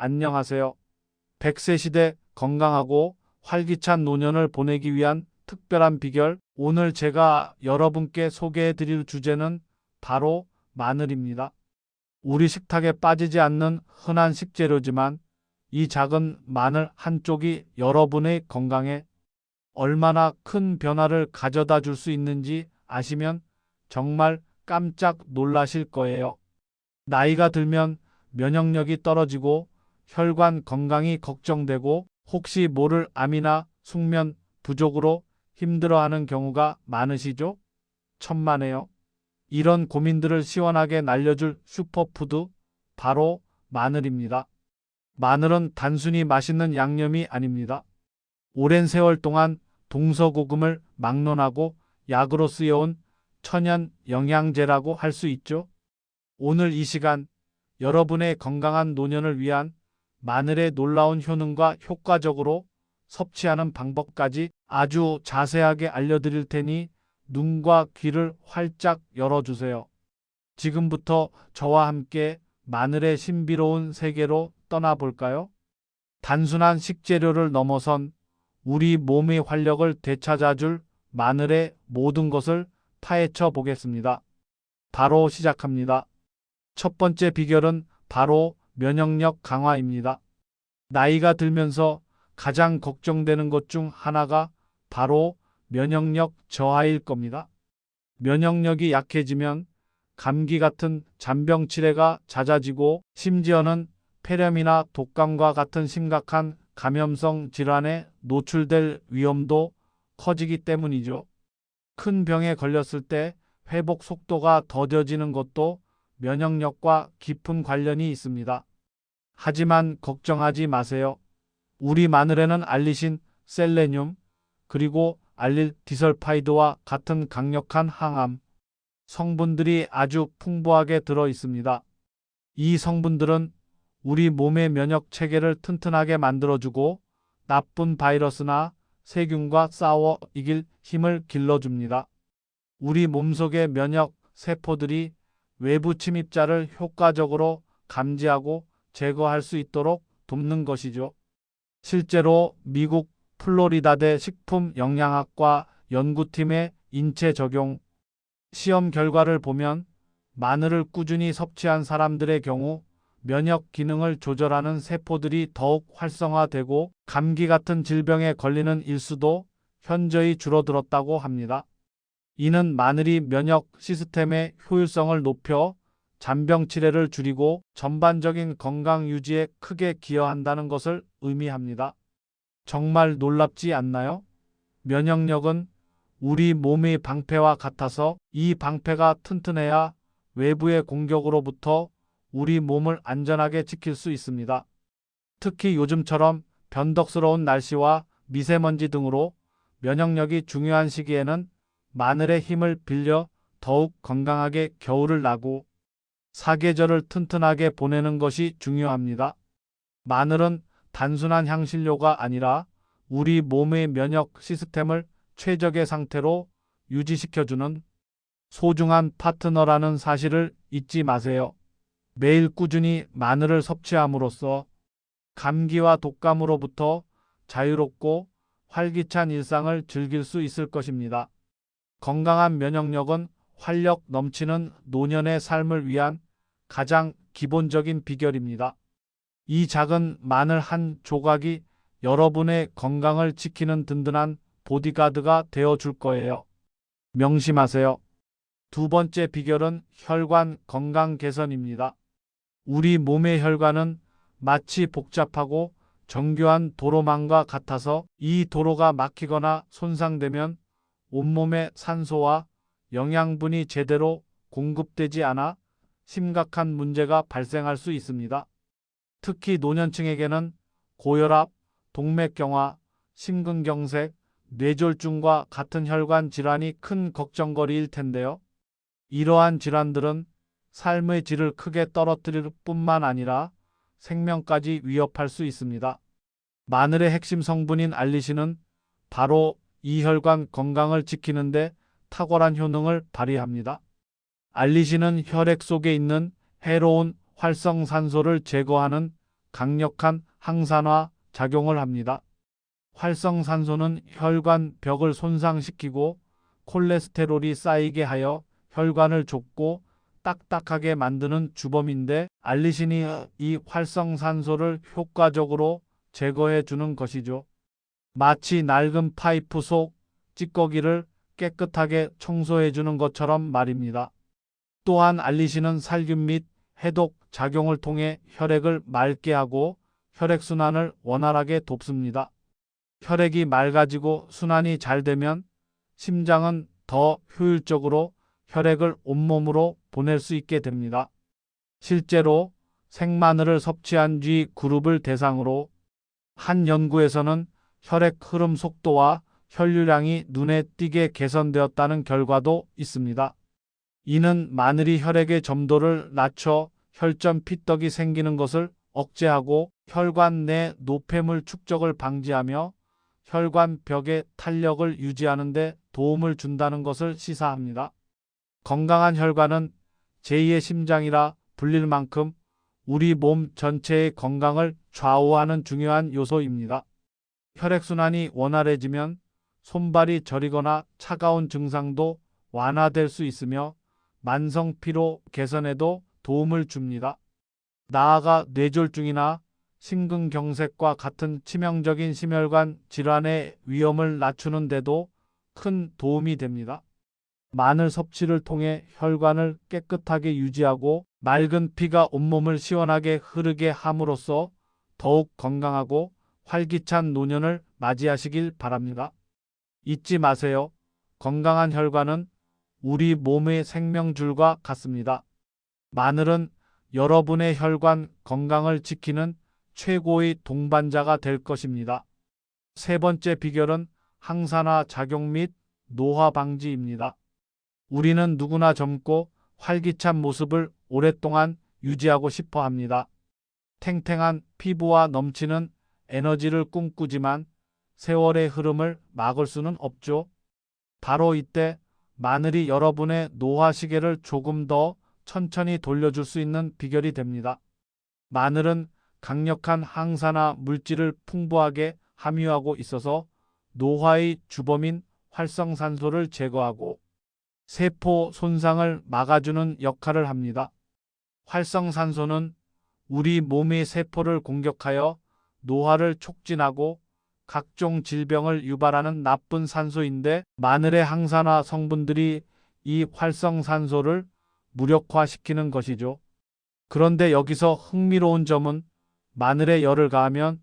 안녕하세요. 100세 시대 건강하고 활기찬 노년을 보내기 위한 특별한 비결. 오늘 제가 여러분께 소개해 드릴 주제는 바로 마늘입니다. 우리 식탁에 빠지지 않는 흔한 식재료지만 이 작은 마늘 한 쪽이 여러분의 건강에 얼마나 큰 변화를 가져다 줄 수 있는지 아시면 정말 깜짝 놀라실 거예요. 나이가 들면 면역력이 떨어지고 혈관 건강이 걱정되고 혹시 모를 암이나 숙면 부족으로 힘들어하는 경우가 많으시죠? 천만에요. 이런 고민들을 시원하게 날려줄 슈퍼푸드, 바로 마늘입니다. 마늘은 단순히 맛있는 양념이 아닙니다. 오랜 세월 동안 동서고금을 막론하고 약으로 쓰여온 천연 영양제라고 할 수 있죠. 오늘 이 시간 여러분의 건강한 노년을 위한 마늘의 놀라운 효능과 효과적으로 섭취하는 방법까지 아주 자세하게 알려드릴 테니 눈과 귀를 활짝 열어주세요. 지금부터 저와 함께 마늘의 신비로운 세계로 떠나볼까요? 단순한 식재료를 넘어선 우리 몸의 활력을 되찾아줄 마늘의 모든 것을 파헤쳐 보겠습니다. 바로 시작합니다. 첫 번째 비결은 바로 면역력 강화입니다. 나이가 들면서 가장 걱정되는 것 중 하나가 바로 면역력 저하일 겁니다. 면역력이 약해지면 감기 같은 잔병 치레가 잦아지고 심지어는 폐렴이나 독감과 같은 심각한 감염성 질환에 노출될 위험도 커지기 때문이죠. 큰 병에 걸렸을 때 회복 속도가 더뎌지는 것도 면역력과 깊은 관련이 있습니다. 하지만 걱정하지 마세요. 우리 마늘에는 알리신, 셀레늄, 그리고 알릴 디설파이드와 같은 강력한 항암 성분들이 아주 풍부하게 들어 있습니다. 이 성분들은 우리 몸의 면역 체계를 튼튼하게 만들어주고 나쁜 바이러스나 세균과 싸워 이길 힘을 길러줍니다. 우리 몸속의 면역 세포들이 외부 침입자를 효과적으로 감지하고 제거할 수 있도록 돕는 것이죠. 실제로 미국 플로리다대 식품영양학과 연구팀의 인체 적용 시험 결과를 보면 마늘을 꾸준히 섭취한 사람들의 경우 면역 기능을 조절하는 세포들이 더욱 활성화되고 감기 같은 질병에 걸리는 일수도 현저히 줄어들었다고 합니다. 이는 마늘이 면역 시스템의 효율성을 높여 잔병 치레를 줄이고 전반적인 건강 유지에 크게 기여한다는 것을 의미합니다. 정말 놀랍지 않나요? 면역력은 우리 몸의 방패와 같아서 이 방패가 튼튼해야 외부의 공격으로부터 우리 몸을 안전하게 지킬 수 있습니다. 특히 요즘처럼 변덕스러운 날씨와 미세먼지 등으로 면역력이 중요한 시기에는 마늘의 힘을 빌려 더욱 건강하게 겨울을 나고 사계절을 튼튼하게 보내는 것이 중요합니다. 마늘은 단순한 향신료가 아니라 우리 몸의 면역 시스템을 최적의 상태로 유지시켜주는 소중한 파트너라는 사실을 잊지 마세요. 매일 꾸준히 마늘을 섭취함으로써 감기와 독감으로부터 자유롭고 활기찬 일상을 즐길 수 있을 것입니다. 건강한 면역력은 활력 넘치는 노년의 삶을 위한 가장 기본적인 비결입니다. 이 작은 마늘 한 조각이 여러분의 건강을 지키는 든든한 보디가드가 되어 줄 거예요. 명심하세요. 두 번째 비결은 혈관 건강 개선입니다. 우리 몸의 혈관은 마치 복잡하고 정교한 도로망과 같아서 이 도로가 막히거나 손상되면 온몸에 산소와 영양분이 제대로 공급되지 않아 심각한 문제가 발생할 수 있습니다. 특히 노년층에게는 고혈압, 동맥경화, 심근경색, 뇌졸중과 같은 혈관 질환이 큰 걱정거리일 텐데요. 이러한 질환들은 삶의 질을 크게 떨어뜨릴 뿐만 아니라 생명까지 위협할 수 있습니다. 마늘의 핵심 성분인 알리신은 바로 이 혈관 건강을 지키는 데 탁월한 효능을 발휘합니다. 알리신은 혈액 속에 있는 해로운 활성산소를 제거하는 강력한 항산화 작용을 합니다. 활성산소는 혈관 벽을 손상시키고 콜레스테롤이 쌓이게 하여 혈관을 좁고 딱딱하게 만드는 주범인데, 알리신이 이 활성산소를 효과적으로 제거해 주는 것이죠. 마치 낡은 파이프 속 찌꺼기를 깨끗하게 청소해 주는 것처럼 말입니다. 또한 알리신은 살균 및 해독 작용을 통해 혈액을 맑게 하고 혈액순환을 원활하게 돕습니다. 혈액이 맑아지고 순환이 잘 되면 심장은 더 효율적으로 혈액을 온몸으로 보낼 수 있게 됩니다. 실제로 생마늘을 섭취한 G 그룹을 대상으로 한 연구에서는 혈액 흐름 속도와 혈류량이 눈에 띄게 개선되었다는 결과도 있습니다. 이는 마늘이 혈액의 점도를 낮춰 혈전 피떡이 생기는 것을 억제하고 혈관 내 노폐물 축적을 방지하며 혈관 벽의 탄력을 유지하는 데 도움을 준다는 것을 시사합니다. 건강한 혈관은 제2의 심장이라 불릴 만큼 우리 몸 전체의 건강을 좌우하는 중요한 요소입니다. 혈액순환이 원활해지면 손발이 저리거나 차가운 증상도 완화될 수 있으며 만성 피로 개선에도 도움을 줍니다. 나아가 뇌졸중이나 심근경색과 같은 치명적인 심혈관 질환의 위험을 낮추는 데도 큰 도움이 됩니다. 마늘 섭취를 통해 혈관을 깨끗하게 유지하고 맑은 피가 온몸을 시원하게 흐르게 함으로써 더욱 건강하고 활기찬 노년을 맞이하시길 바랍니다. 잊지 마세요. 건강한 혈관은 우리 몸의 생명줄과 같습니다. 마늘은 여러분의 혈관 건강을 지키는 최고의 동반자가 될 것입니다. 세 번째 비결은 항산화 작용 및 노화 방지입니다. 우리는 누구나 젊고 활기찬 모습을 오랫동안 유지하고 싶어 합니다. 탱탱한 피부와 넘치는 에너지를 꿈꾸지만 세월의 흐름을 막을 수는 없죠. 바로 이때 마늘이 여러분의 노화 시계를 조금 더 천천히 돌려줄 수 있는 비결이 됩니다. 마늘은 강력한 항산화 물질을 풍부하게 함유하고 있어서 노화의 주범인 활성산소를 제거하고 세포 손상을 막아주는 역할을 합니다. 활성산소는 우리 몸의 세포를 공격하여 노화를 촉진하고 각종 질병을 유발하는 나쁜 산소인데, 마늘의 항산화 성분들이 이 활성산소를 무력화시키는 것이죠. 그런데 여기서 흥미로운 점은 마늘에 열을 가하면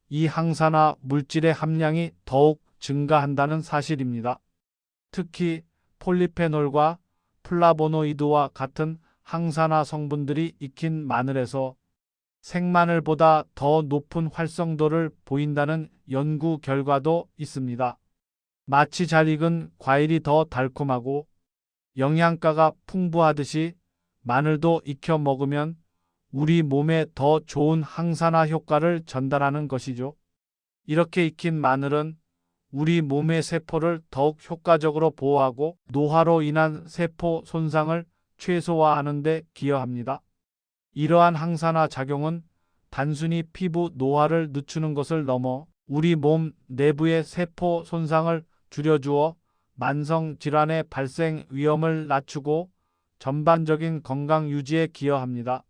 이 항산화 물질의 함량이 더욱 증가한다는 사실입니다. 특히 폴리페놀과 플라보노이드와 같은 항산화 성분들이 익힌 마늘에서 생마늘보다 더 높은 활성도를 보인다는 연구 결과도 있습니다. 마치 잘 익은 과일이 더 달콤하고 영양가가 풍부하듯이 마늘도 익혀 먹으면 우리 몸에 더 좋은 항산화 효과를 전달하는 것이죠. 이렇게 익힌 마늘은 우리 몸의 세포를 더욱 효과적으로 보호하고 노화로 인한 세포 손상을 최소화하는 데 기여합니다. 이러한 항산화 작용은 단순히 피부 노화를 늦추는 것을 넘어 우리 몸 내부의 세포 손상을 줄여주어 만성 질환의 발생 위험을 낮추고 전반적인 건강 유지에 기여합니다.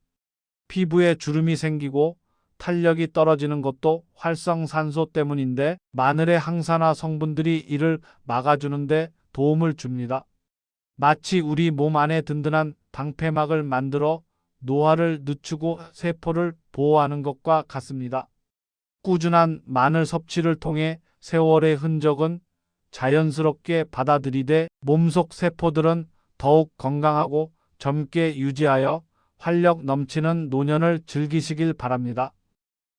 피부에 주름이 생기고 탄력이 떨어지는 것도 활성산소 때문인데, 마늘의 항산화 성분들이 이를 막아주는 데 도움을 줍니다. 마치 우리 몸 안에 든든한 방패막을 만들어 노화를 늦추고 세포를 보호하는 것과 같습니다. 꾸준한 마늘 섭취를 통해 세월의 흔적은 자연스럽게 받아들이되 몸속 세포들은 더욱 건강하고 젊게 유지하여 활력 넘치는 노년을 즐기시길 바랍니다.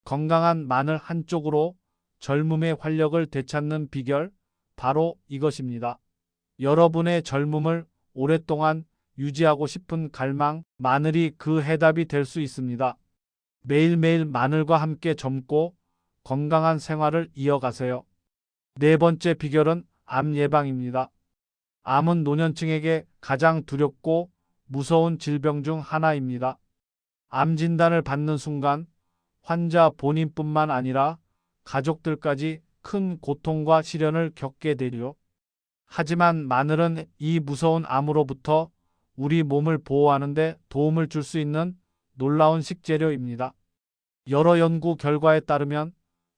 건강한 마늘 한 쪽으로 젊음의 활력을 되찾는 비결, 바로 이것입니다. 여러분의 젊음을 오랫동안 유지하고 싶은 갈망, 마늘이 그 해답이 될 수 있습니다. 매일매일 마늘과 함께 젊고 건강한 생활을 이어가세요. 네 번째 비결은 암 예방입니다. 암은 노년층에게 가장 두렵고 무서운 질병 중 하나입니다. 암 진단을 받는 순간 환자 본인뿐만 아니라 가족들까지 큰 고통과 시련을 겪게 되리요. 하지만 마늘은 이 무서운 암으로부터 우리 몸을 보호하는 데 도움을 줄 수 있는 놀라운 식재료입니다. 여러 연구 결과에 따르면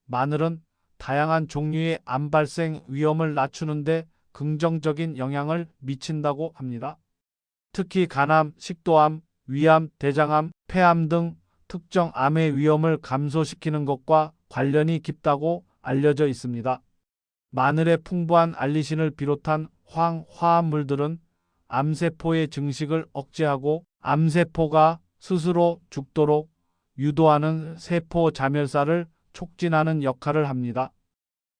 마늘은 다양한 종류의 암 발생 위험을 낮추는 데 긍정적인 영향을 미친다고 합니다. 특히 간암, 식도암, 위암, 대장암, 폐암 등 특정 암의 위험을 감소시키는 것과 관련이 깊다고 알려져 있습니다. 마늘의 풍부한 알리신을 비롯한 화합물들은 암세포의 증식을 억제하고 암세포가 스스로 죽도록 유도하는 세포 자멸사를 촉진하는 역할을 합니다.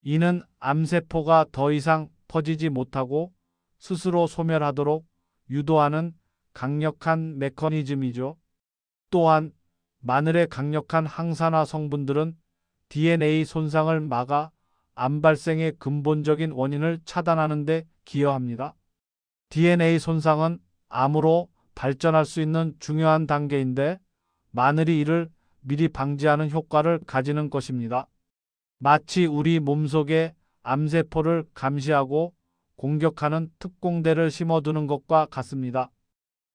이는 암세포가 더 이상 퍼지지 못하고 스스로 소멸하도록 유도하는 강력한 메커니즘이죠. 또한 마늘의 강력한 항산화 성분들은 DNA 손상을 막아 암 발생의 근본적인 원인을 차단하는 데 기여합니다. DNA 손상은 암으로 발전할 수 있는 중요한 단계인데 마늘이 이를 미리 방지하는 효과를 가지는 것입니다. 마치 우리 몸속에 암세포를 감시하고 공격하는 특공대를 심어두는 것과 같습니다.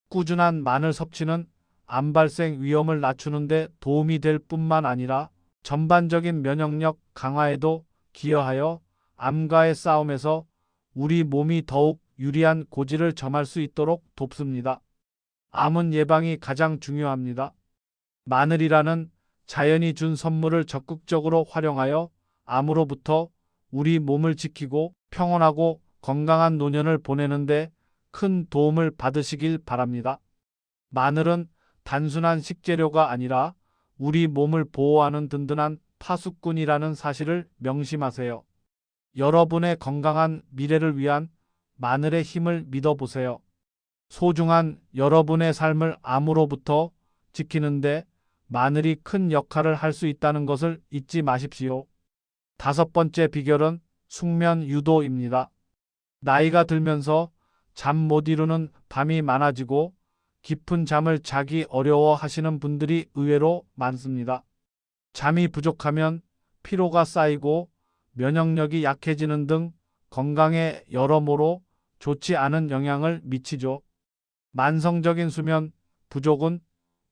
꾸준한 마늘 섭취는 암 발생 위험을 낮추는 데 도움이 될 뿐만 아니라 전반적인 면역력 강화에도 기여하여 암과의 싸움에서 우리 몸이 더욱 유리한 고지를 점할 수 있도록 돕습니다. 암은 예방이 가장 중요합니다. 마늘이라는 자연이 준 선물을 적극적으로 활용하여 암으로부터 우리 몸을 지키고 평온하고 건강한 노년을 보내는데 큰 도움을 받으시길 바랍니다. 마늘은 단순한 식재료가 아니라 우리 몸을 보호하는 든든한 파수꾼이라는 사실을 명심하세요. 여러분의 건강한 미래를 위한 마늘의 힘을 믿어보세요. 소중한 여러분의 삶을 암으로부터 지키는데 마늘이 큰 역할을 할 수 있다는 것을 잊지 마십시오. 5번째 비결은 숙면 유도입니다. 나이가 들면서 잠 못 이루는 밤이 많아지고 깊은 잠을 자기 어려워하시는 분들이 의외로 많습니다. 잠이 부족하면 피로가 쌓이고 면역력이 약해지는 등 건강에 여러모로 좋지 않은 영향을 미치죠. 만성적인 수면 부족은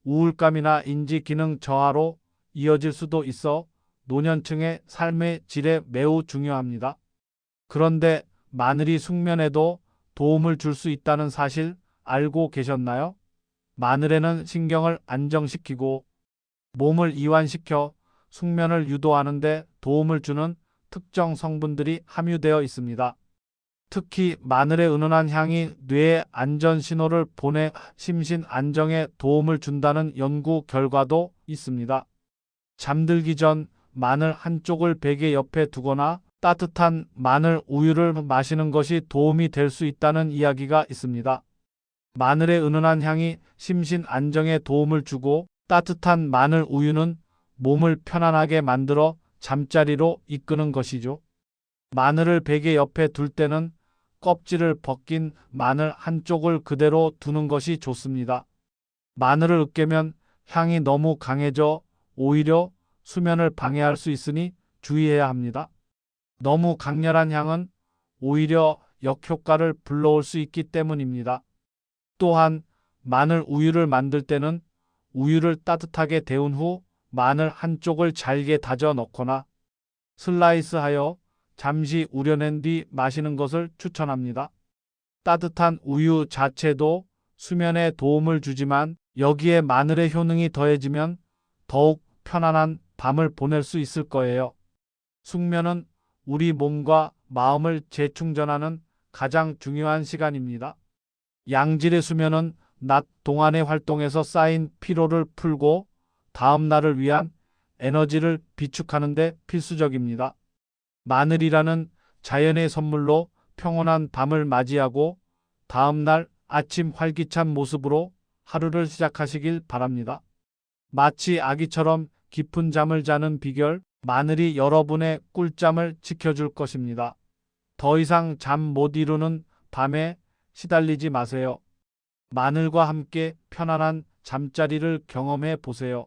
우울감이나 인지 기능 저하로 이어질 수도 있어 노년층의 삶의 질에 매우 중요합니다. 그런데 마늘이 숙면에도 도움을 줄 수 있다는 사실 알고 계셨나요? 마늘에는 신경을 안정시키고 몸을 이완시켜 숙면을 유도하는 데 도움을 주는 특정 성분들이 함유되어 있습니다. 특히 마늘의 은은한 향이 뇌에 안전 신호를 보내 심신 안정에 도움을 준다는 연구 결과도 있습니다. 잠들기 전 마늘 한 쪽을 베개 옆에 두거나 따뜻한 마늘 우유를 마시는 것이 도움이 될 수 있다는 이야기가 있습니다. 마늘의 은은한 향이 심신 안정에 도움을 주고 따뜻한 마늘 우유는 몸을 편안하게 만들어 잠자리로 이끄는 것이죠. 마늘을 베개 옆에 둘 때는 껍질을 벗긴 마늘 한쪽을 그대로 두는 것이 좋습니다. 마늘을 으깨면 향이 너무 강해져 오히려 수면을 방해할 수 있으니 주의해야 합니다. 너무 강렬한 향은 오히려 역효과를 불러올 수 있기 때문입니다. 또한 마늘 우유를 만들 때는 우유를 따뜻하게 데운 후 마늘 한쪽을 잘게 다져 넣거나 슬라이스하여 잠시 우려낸 뒤 마시는 것을 추천합니다. 따뜻한 우유 자체도 수면에 도움을 주지만 여기에 마늘의 효능이 더해지면 더욱 편안한 밤을 보낼 수 있을 거예요. 숙면은 우리 몸과 마음을 재충전하는 가장 중요한 시간입니다. 양질의 수면은 낮 동안의 활동에서 쌓인 피로를 풀고 다음 날을 위한 에너지를 비축하는 데 필수적입니다. 마늘이라는 자연의 선물로 평온한 밤을 맞이하고 다음 날 아침 활기찬 모습으로 하루를 시작하시길 바랍니다. 마치 아기처럼 깊은 잠을 자는 비결, 마늘이 여러분의 꿀잠을 지켜줄 것입니다. 더 이상 잠 못 이루는 밤에 시달리지 마세요. 마늘과 함께 편안한 잠자리를 경험해 보세요.